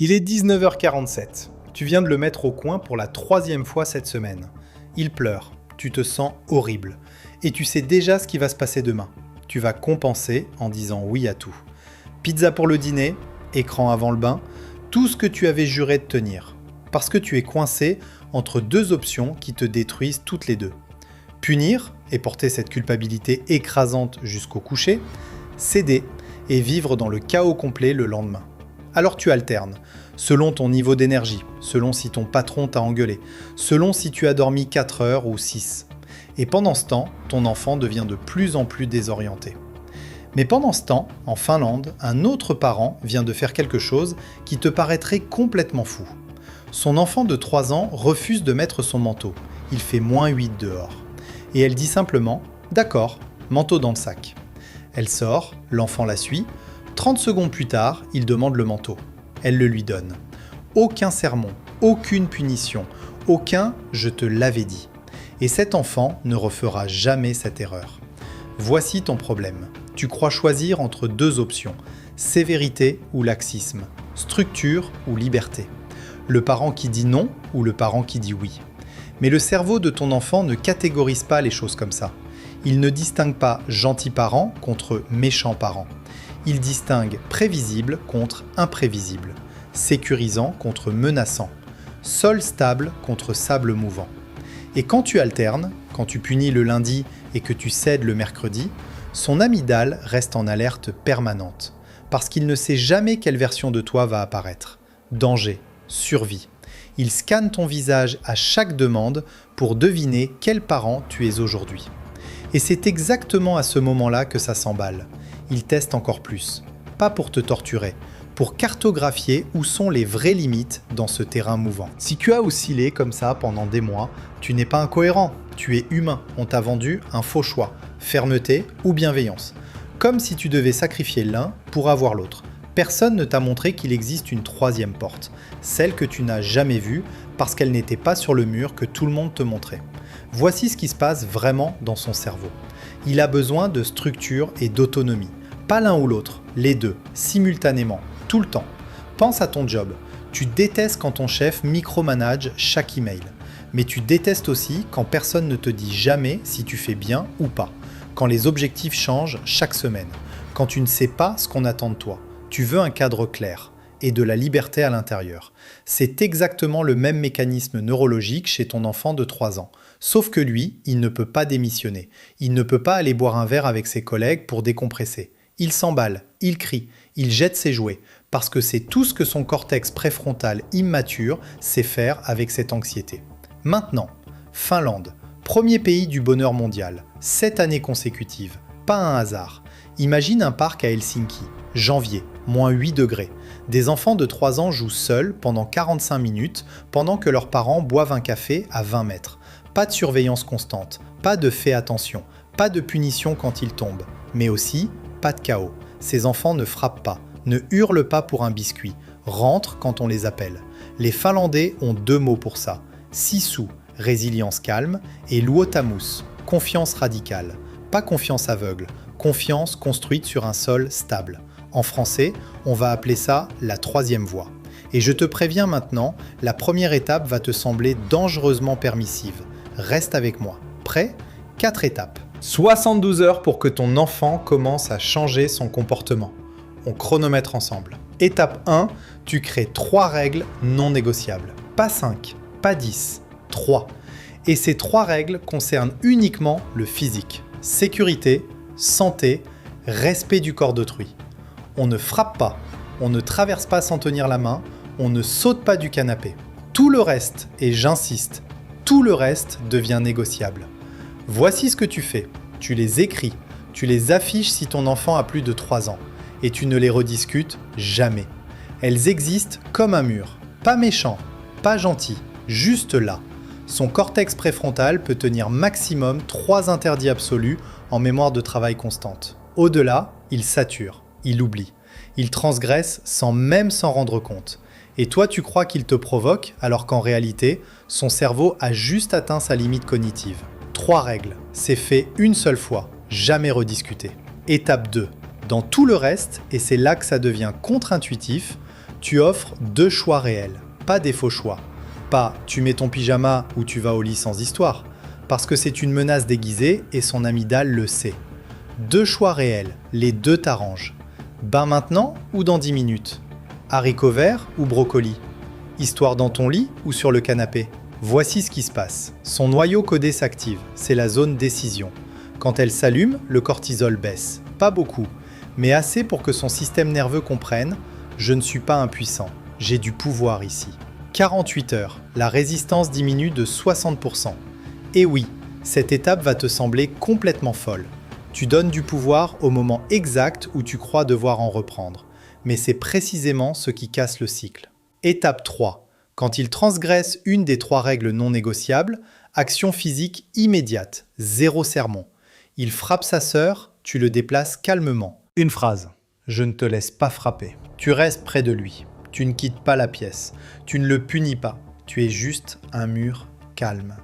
Il est 19h47. Tu viens de le mettre au coin pour la 3e fois cette semaine. Il pleure, tu te sens horrible. Et tu sais déjà ce qui va se passer demain. Tu vas compenser en disant oui à tout. Pizza pour le dîner, écran avant le bain, tout ce que tu avais juré de tenir. Parce que tu es coincé entre deux options qui te détruisent toutes les deux. Punir et porter cette culpabilité écrasante jusqu'au coucher, céder et vivre dans le chaos complet le lendemain. Alors tu alternes, selon ton niveau d'énergie, selon si ton patron t'a engueulé, selon si tu as dormi 4 heures ou 6. Et pendant ce temps, ton enfant devient de plus en plus désorienté. Mais pendant ce temps, en Finlande, un autre parent vient de faire quelque chose qui te paraîtrait complètement fou. Son enfant de 3 ans refuse de mettre son manteau. Il fait -8 dehors. Et elle dit simplement « D'accord, manteau dans le sac ». Elle sort, l'enfant la suit. 30 secondes plus tard, il demande le manteau. Elle le lui donne. Aucun sermon, aucune punition, aucun « je te l'avais dit ». Et cet enfant ne refera jamais cette erreur. Voici ton problème. Tu crois choisir entre deux options, sévérité ou laxisme, structure ou liberté. Le parent qui dit non ou le parent qui dit oui. Mais le cerveau de ton enfant ne catégorise pas les choses comme ça. Il ne distingue pas gentil parent contre méchant parent. Il distingue prévisible contre imprévisible, sécurisant contre menaçant, sol stable contre sable mouvant. Et quand tu alternes, quand tu punis le lundi et que tu cèdes le mercredi, son amygdale reste en alerte permanente, parce qu'il ne sait jamais quelle version de toi va apparaître. Danger, survie. Il scanne ton visage à chaque demande pour deviner quel parent tu es aujourd'hui. Et c'est exactement à ce moment-là que ça s'emballe. Il teste encore plus, pas pour te torturer, pour cartographier où sont les vraies limites dans ce terrain mouvant. Si tu as oscillé comme ça pendant des mois, tu n'es pas incohérent, tu es humain, on t'a vendu un faux choix, fermeté ou bienveillance. Comme si tu devais sacrifier l'un pour avoir l'autre. Personne ne t'a montré qu'il existe une troisième porte, celle que tu n'as jamais vue parce qu'elle n'était pas sur le mur que tout le monde te montrait. Voici ce qui se passe vraiment dans son cerveau. Il a besoin de structure et d'autonomie. Pas l'un ou l'autre, les deux, simultanément, tout le temps. Pense à ton job. Tu détestes quand ton chef micromanage chaque email. Mais tu détestes aussi quand personne ne te dit jamais si tu fais bien ou pas. Quand les objectifs changent chaque semaine. Quand tu ne sais pas ce qu'on attend de toi. Tu veux un cadre clair et de la liberté à l'intérieur. C'est exactement le même mécanisme neurologique chez ton enfant de 3 ans. Sauf que lui, il ne peut pas démissionner. Il ne peut pas aller boire un verre avec ses collègues pour décompresser. Il s'emballe, il crie, il jette ses jouets, parce que c'est tout ce que son cortex préfrontal immature sait faire avec cette anxiété. Maintenant, Finlande, premier pays du bonheur mondial, 7 années consécutives, pas un hasard. Imagine un parc à Helsinki, janvier, -8 degrés. Des enfants de 3 ans jouent seuls pendant 45 minutes, pendant que leurs parents boivent un café à 20 mètres. Pas de surveillance constante, pas de fais attention, pas de punition quand ils tombent, mais aussi pas de chaos. Ces enfants ne frappent pas, ne hurlent pas pour un biscuit, rentrent quand on les appelle. Les Finlandais ont 2 mots pour ça. Sisu, résilience calme, et luottamus, confiance radicale. Pas confiance aveugle, confiance construite sur un sol stable. En français, on va appeler ça la 3e voie. Et je te préviens maintenant, la première étape va te sembler dangereusement permissive. Reste avec moi. Prêt ? 4 étapes. 72 heures pour que ton enfant commence à changer son comportement. On chronomètre ensemble. Étape 1, tu crées 3 règles non négociables. Pas 5, pas 10, 3. Et ces 3 règles concernent uniquement le physique. Sécurité, santé, respect du corps d'autrui. On ne frappe pas, on ne traverse pas sans tenir la main, on ne saute pas du canapé. Tout le reste, et j'insiste, tout le reste devient négociable. Voici ce que tu fais. Tu les écris, tu les affiches si ton enfant a plus de 3 ans, et tu ne les rediscutes jamais. Elles existent comme un mur, pas méchant, pas gentil, juste là. Son cortex préfrontal peut tenir maximum 3 interdits absolus en mémoire de travail constante. Au-delà, il sature, il oublie. Il transgresse sans même s'en rendre compte. Et toi, tu crois qu'il te provoque, alors qu'en réalité, son cerveau a juste atteint sa limite cognitive. 3 règles, c'est fait une seule fois, jamais rediscuté. Étape 2. Dans tout le reste, et c'est là que ça devient contre-intuitif, Tu offres 2 choix réels, pas des faux choix. Pas tu mets ton pyjama ou tu vas au lit sans histoire, parce que c'est une menace déguisée et son amygdale le sait. 2 choix réels, les deux t'arrangent. Bain maintenant ou dans 10 minutes? Haricots verts ou brocoli? Histoire dans ton lit ou sur le canapé? Voici ce qui se passe. Son noyau codé s'active, c'est la zone décision. Quand elle s'allume, le cortisol baisse. Pas beaucoup, mais assez pour que son système nerveux comprenne « je ne suis pas impuissant, j'ai du pouvoir ici ». 48 heures, la résistance diminue de 60%. Et oui, cette étape va te sembler complètement folle. Tu donnes du pouvoir au moment exact où tu crois devoir en reprendre. Mais c'est précisément ce qui casse le cycle. Étape 3. Quand il transgresse une des 3 règles non négociables, action physique immédiate, 0 sermon. Il frappe sa sœur, tu le déplaces calmement. Une phrase. Je ne te laisse pas frapper. Tu restes près de lui. Tu ne quittes pas la pièce. Tu ne le punis pas. Tu es juste un mur calme.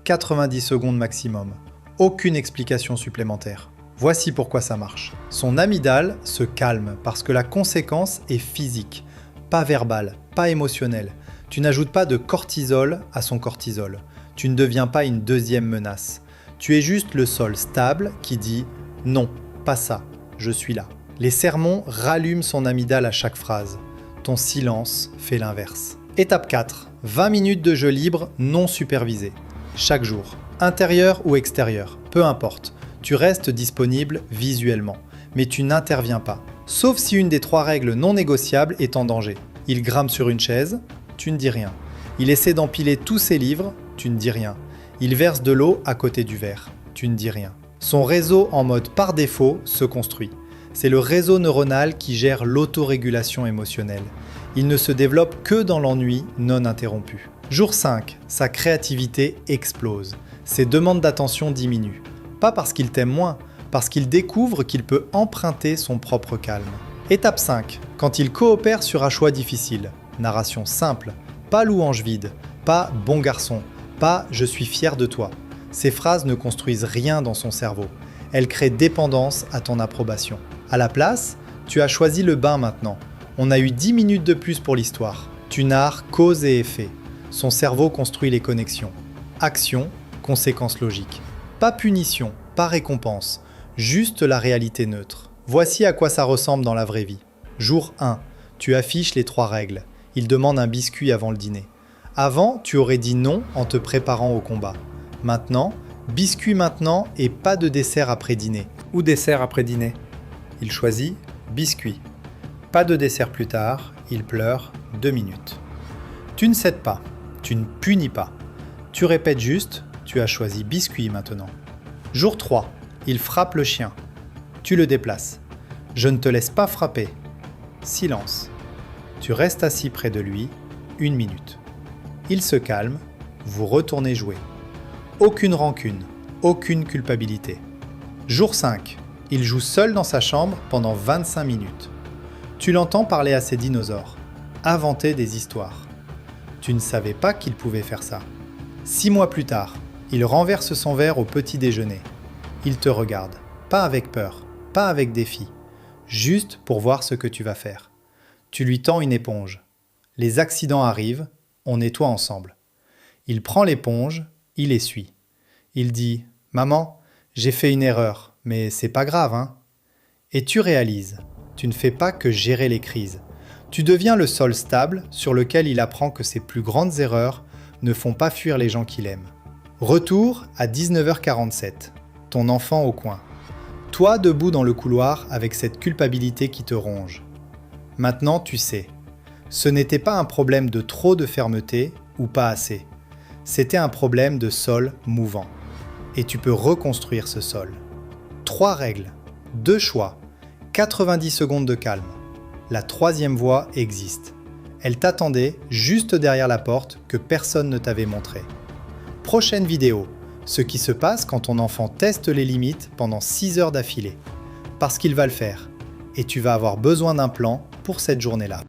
90 secondes maximum. Aucune explication supplémentaire. Voici pourquoi ça marche. Son amygdale se calme parce que la conséquence est physique, pas verbale, pas émotionnelle. Tu n'ajoutes pas de cortisol à son cortisol. Tu ne deviens pas une deuxième menace. Tu es juste le sol stable qui dit « Non, pas ça, je suis là ». Les sermons rallument son amygdale à chaque phrase. Ton silence fait l'inverse. Étape 4. 20 minutes de jeu libre non supervisé. Chaque jour. Intérieur ou extérieur, peu importe. Tu restes disponible visuellement, mais tu n'interviens pas. Sauf si une des 3 règles non négociables est en danger. Il grimpe sur une chaise, tu ne dis rien. Il essaie d'empiler tous ses livres, tu ne dis rien. Il verse de l'eau à côté du verre, tu ne dis rien. Son réseau en mode par défaut se construit. C'est le réseau neuronal qui gère l'autorégulation émotionnelle. Il ne se développe que dans l'ennui non interrompu. Jour 5, sa créativité explose. Ses demandes d'attention diminuent. Pas parce qu'il t'aime moins, parce qu'il découvre qu'il peut emprunter son propre calme. Étape 5, quand il coopère sur un choix difficile. Narration simple, pas louange vide, pas bon garçon, pas je suis fier de toi. Ces phrases ne construisent rien dans son cerveau. Elles créent dépendance à ton approbation. À la place, tu as choisi le bain maintenant. On a eu 10 minutes de plus pour l'histoire. Tu narres cause et effet. Son cerveau construit les connexions. Action, conséquence logique. Pas punition, pas récompense, juste la réalité neutre. Voici à quoi ça ressemble dans la vraie vie. Jour 1, tu affiches les 3 règles. Il demande un biscuit avant le dîner. Avant, tu aurais dit non en te préparant au combat. Maintenant, biscuit maintenant et pas de dessert après dîner. Ou dessert après dîner. Il choisit biscuit. Pas de dessert plus tard, il pleure 2 minutes. Tu ne cèdes pas, tu ne punis pas. Tu répètes juste, tu as choisi biscuit maintenant. Jour 3, il frappe le chien. Tu le déplaces. Je ne te laisse pas frapper. Silence. Tu restes assis près de lui 1 minute. Il se calme, vous retournez jouer. Aucune rancune, aucune culpabilité. Jour 5, il joue seul dans sa chambre pendant 25 minutes. Tu l'entends parler à ses dinosaures, inventer des histoires. Tu ne savais pas qu'il pouvait faire ça. 6 mois plus tard, il renverse son verre au petit déjeuner. Il te regarde, pas avec peur, pas avec défi, juste pour voir ce que tu vas faire. Tu lui tends une éponge. Les accidents arrivent, on nettoie ensemble. Il prend l'éponge, il essuie. Il dit « Maman, j'ai fait une erreur, mais c'est pas grave, hein ?» Et tu réalises, tu ne fais pas que gérer les crises. Tu deviens le sol stable sur lequel il apprend que ses plus grandes erreurs ne font pas fuir les gens qu'il aime. Retour à 19h47. Ton enfant au coin. Toi debout dans le couloir avec cette culpabilité qui te ronge. Maintenant tu sais. Ce n'était pas un problème de trop de fermeté ou pas assez. C'était un problème de sol mouvant. Et tu peux reconstruire ce sol. 3 règles, 2 choix, 90 secondes de calme. La 3e voie existe. Elle t'attendait juste derrière la porte que personne ne t'avait montré. Prochaine vidéo, ce qui se passe quand ton enfant teste les limites pendant 6 heures d'affilée. Parce qu'il va le faire. Et tu vas avoir besoin d'un plan pour cette journée-là.